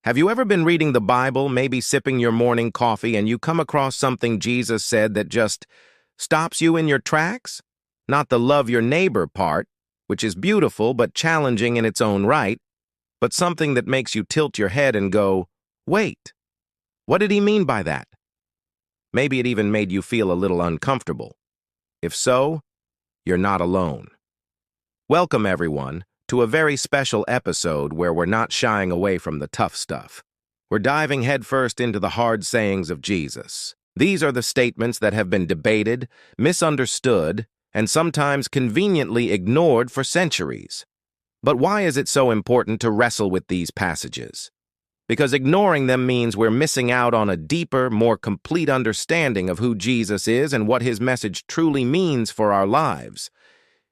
Have you ever been reading the Bible, maybe sipping your morning coffee, and you come across something Jesus said that just stops you in your tracks? Not the love your neighbor part, which is beautiful but challenging in its own right, but something that makes you tilt your head and go, wait, what did he mean by that? Maybe it even made you feel a little uncomfortable. If so, you're not alone. Welcome, everyone, to a very special episode where we're not shying away from the tough stuff. We're diving headfirst into the hard sayings of Jesus. These are the statements that have been debated, misunderstood, and sometimes conveniently ignored for centuries. But why is it so important to wrestle with these passages? Because ignoring them means we're missing out on a deeper, more complete understanding of who Jesus is and what his message truly means for our lives.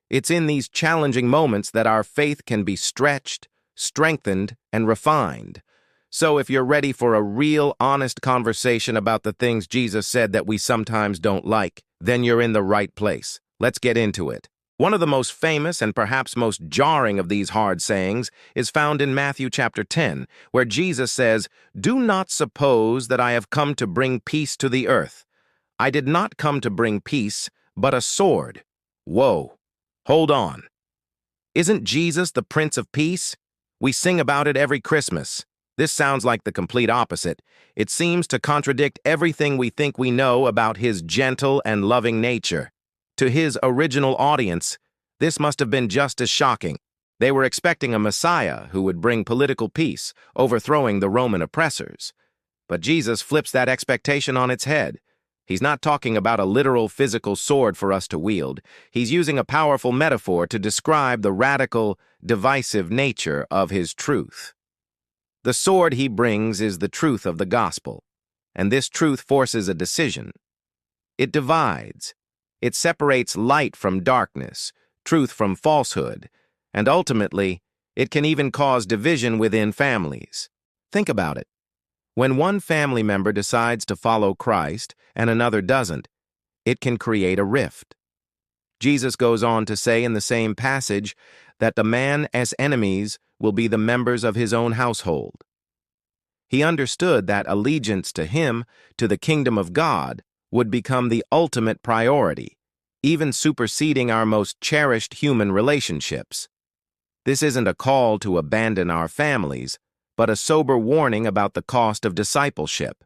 It's in these challenging moments that our faith can be stretched, strengthened, and refined. So if you're ready for a real, honest conversation about the things Jesus said that we sometimes don't like, then you're in the right place. Let's get into it. One of the most famous and perhaps most jarring of these hard sayings is found in Matthew chapter 10, where Jesus says, "Do not suppose that I have come to bring peace to the earth. I did not come to bring peace, but a sword." Whoa. Hold on. Isn't Jesus the Prince of Peace? We sing about it every Christmas. This sounds like the complete opposite. It seems to contradict everything we think we know about his gentle and loving nature. To his original audience, this must have been just as shocking. They were expecting a Messiah who would bring political peace, overthrowing the Roman oppressors. But Jesus flips that expectation on its head. He's not talking about a literal physical sword for us to wield. He's using a powerful metaphor to describe the radical, divisive nature of his truth. The sword he brings is the truth of the gospel, and this truth forces a decision. It divides. It separates light from darkness, truth from falsehood, and ultimately, it can even cause division within families. Think about it. When one family member decides to follow Christ and another doesn't, it can create a rift. Jesus goes on to say in the same passage that the man as enemies will be the members of his own household. He understood that allegiance to him, to the kingdom of God, would become the ultimate priority, even superseding our most cherished human relationships. This isn't a call to abandon our families, but a sober warning about the cost of discipleship.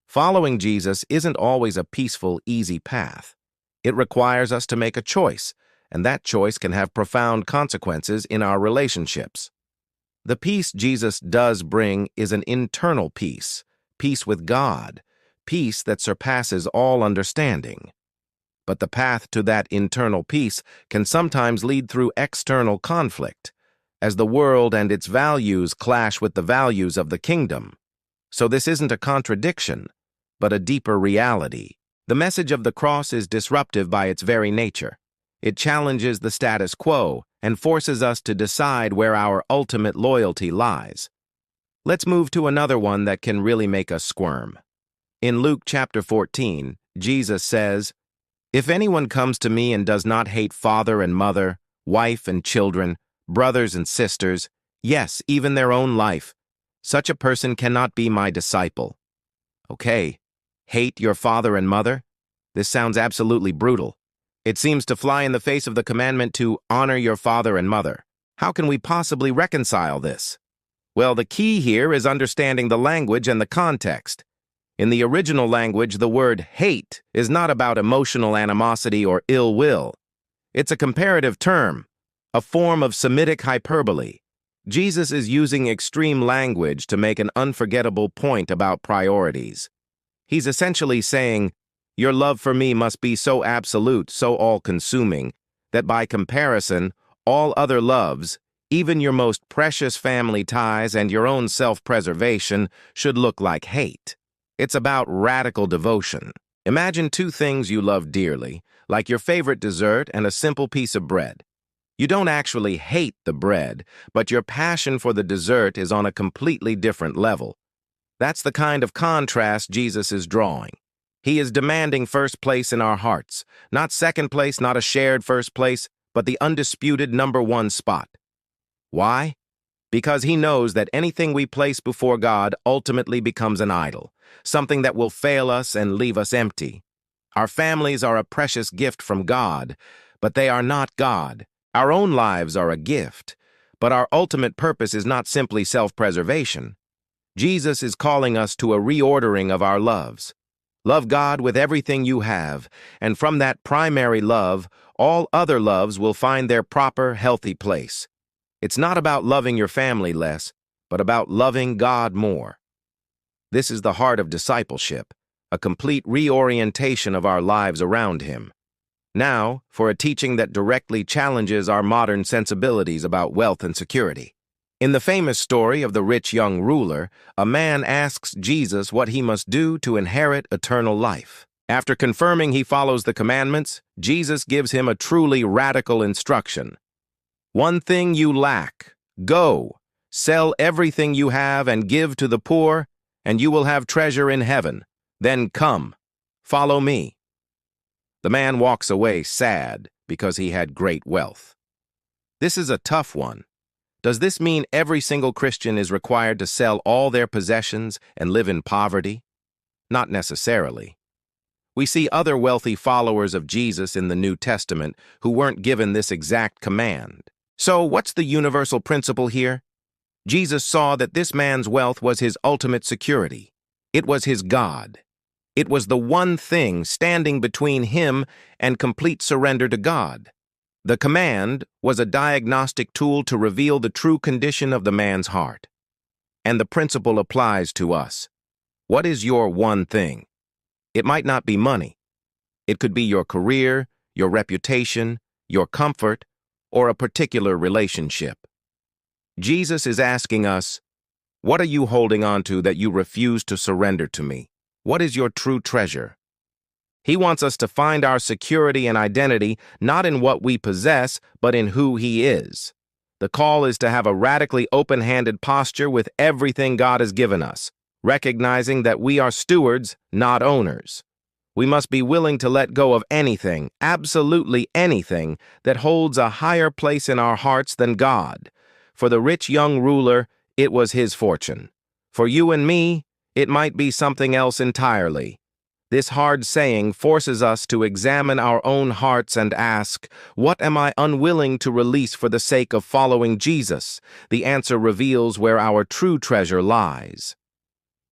Following Jesus isn't always a peaceful, easy path. It requires us to make a choice, and that choice can have profound consequences in our relationships. The peace Jesus does bring is an internal peace, peace with God, peace that surpasses all understanding. But the path to that internal peace can sometimes lead through external conflict, as the world and its values clash with the values of the kingdom. So this isn't a contradiction, but a deeper reality. The message of the cross is disruptive by its very nature. It challenges the status quo and forces us to decide where our ultimate loyalty lies. Let's move to another one that can really make us squirm. In Luke chapter 14, Jesus says, "If anyone comes to me and does not hate father and mother, wife and children, brothers and sisters, yes, even their own life, such a person cannot be my disciple." Okay, hate your father and mother? This sounds absolutely brutal. It seems to fly in the face of the commandment to honor your father and mother. How can we possibly reconcile this? Well, the key here is understanding the language and the context. In the original language, the word hate is not about emotional animosity or ill will. It's a comparative term, a form of Semitic hyperbole. Jesus is using extreme language to make an unforgettable point about priorities. He's essentially saying, your love for me must be so absolute, so all-consuming, that by comparison, all other loves, even your most precious family ties and your own self-preservation, should look like hate. It's about radical devotion. Imagine two things you love dearly, like your favorite dessert and a simple piece of bread. You don't actually hate the bread, but your passion for the dessert is on a completely different level. That's the kind of contrast Jesus is drawing. He is demanding first place in our hearts, not second place, not a shared first place, but the undisputed #1 spot. Why? because he knows that anything we place before God ultimately becomes an idol, something that will fail us and leave us empty. Our families are a precious gift from God, but they are not God. Our own lives are a gift, but our ultimate purpose is not simply self-preservation. Jesus is calling us to a reordering of our loves. Love God with everything you have, and from that primary love, all other loves will find their proper, healthy place. It's not about loving your family less, but about loving God more. This is the heart of discipleship, a complete reorientation of our lives around Him. Now, for a teaching that directly challenges our modern sensibilities about wealth and security. In the famous story of the rich young ruler, a man asks Jesus what he must do to inherit eternal life. After confirming he follows the commandments, Jesus gives him a truly radical instruction. One thing you lack. Go, sell everything you have and give to the poor, and you will have treasure in heaven. Then come, follow me. The man walks away sad because he had great wealth. This is a tough one. Does this mean every single Christian is required to sell all their possessions and live in poverty? Not necessarily. We see other wealthy followers of Jesus in the New Testament who weren't given this exact command. So what's the universal principle here? Jesus saw that this man's wealth was his ultimate security. It was his God. It was the one thing standing between him and complete surrender to God. The command was a diagnostic tool to reveal the true condition of the man's heart. And the principle applies to us. What is your one thing? It might not be money. It could be your career, your reputation, your comfort, or a particular relationship. Jesus is asking us, what are you holding on to that you refuse to surrender to me? What is your true treasure? He wants us to find our security and identity not in what we possess, but in who He is. The call is to have a radically open-handed posture with everything God has given us, recognizing that we are stewards, not owners. We must be willing to let go of anything, absolutely anything, that holds a higher place in our hearts than God. For the rich young ruler, it was his fortune. For you and me, it might be something else entirely. This hard saying forces us to examine our own hearts and ask, what am I unwilling to release for the sake of following Jesus? The answer reveals where our true treasure lies.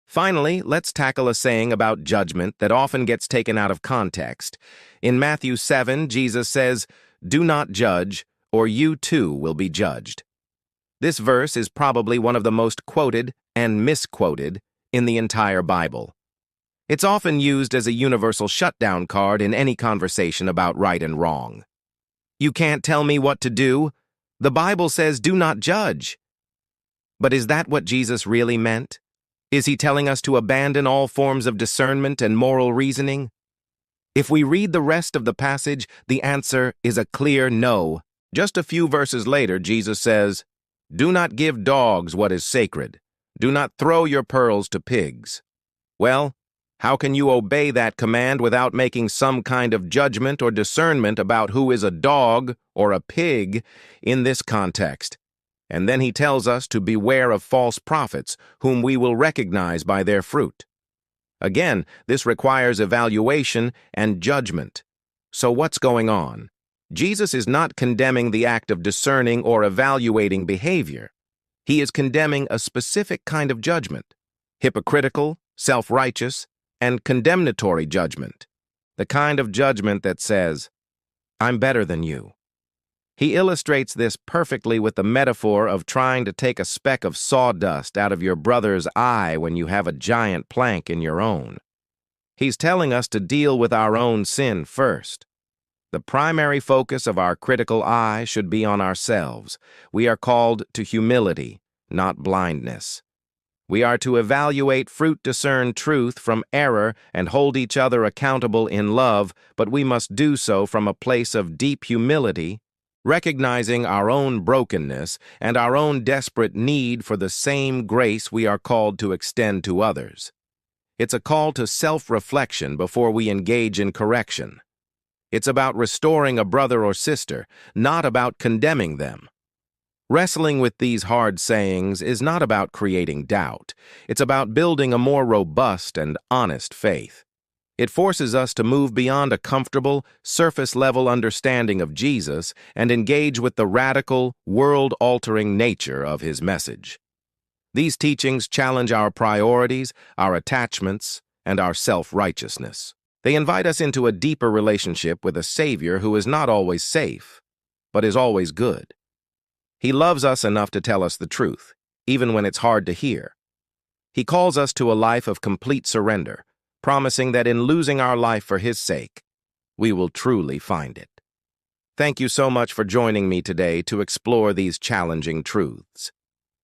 Finally, let's tackle a saying about judgment that often gets taken out of context. In Matthew 7, Jesus says, "Do not judge, or you too will be judged." This verse is probably one of the most quoted and misquoted in the entire Bible. It's often used as a universal shutdown card in any conversation about right and wrong. You can't tell me what to do. The Bible says do not judge. But is that what Jesus really meant? Is He telling us to abandon all forms of discernment and moral reasoning? If we read the rest of the passage, the answer is a clear no. Just a few verses later, Jesus says, "Do not give dogs what is sacred. Do not throw your pearls to pigs." Well, how can you obey that command without making some kind of judgment or discernment about who is a dog or a pig in this context? And then He tells us to beware of false prophets, whom we will recognize by their fruit. Again, this requires evaluation and judgment. So what's going on? Jesus is not condemning the act of discerning or evaluating behavior. He is condemning a specific kind of judgment, hypocritical, self-righteous, and condemnatory judgment, the kind of judgment that says, "I'm better than you." He illustrates this perfectly with the metaphor of trying to take a speck of sawdust out of your brother's eye when you have a giant plank in your own. He's telling us to deal with our own sin first. The primary focus of our critical eye should be on ourselves. We are called to humility, not blindness. We are to evaluate fruit, discern truth from error, and hold each other accountable in love, but we must do so from a place of deep humility, recognizing our own brokenness and our own desperate need for the same grace we are called to extend to others. It's a call to self-reflection before we engage in correction. It's about restoring a brother or sister, not about condemning them. Wrestling with these hard sayings is not about creating doubt. It's about building a more robust and honest faith. It forces us to move beyond a comfortable, surface-level understanding of Jesus and engage with the radical, world-altering nature of his message. These teachings challenge our priorities, our attachments, and our self-righteousness. They invite us into a deeper relationship with a Savior who is not always safe, but is always good. He loves us enough to tell us the truth, even when it's hard to hear. He calls us to a life of complete surrender, promising that in losing our life for his sake, we will truly find it. Thank you so much for joining me today to explore these challenging truths.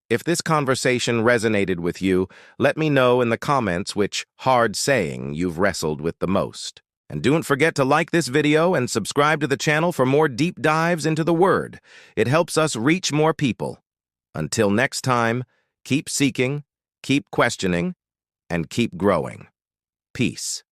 If this conversation resonated with you, let me know in the comments which hard saying you've wrestled with the most. And don't forget to like this video and subscribe to the channel for more deep dives into the Word. It helps us reach more people. Until next time, keep seeking, keep questioning, and keep growing. Peace.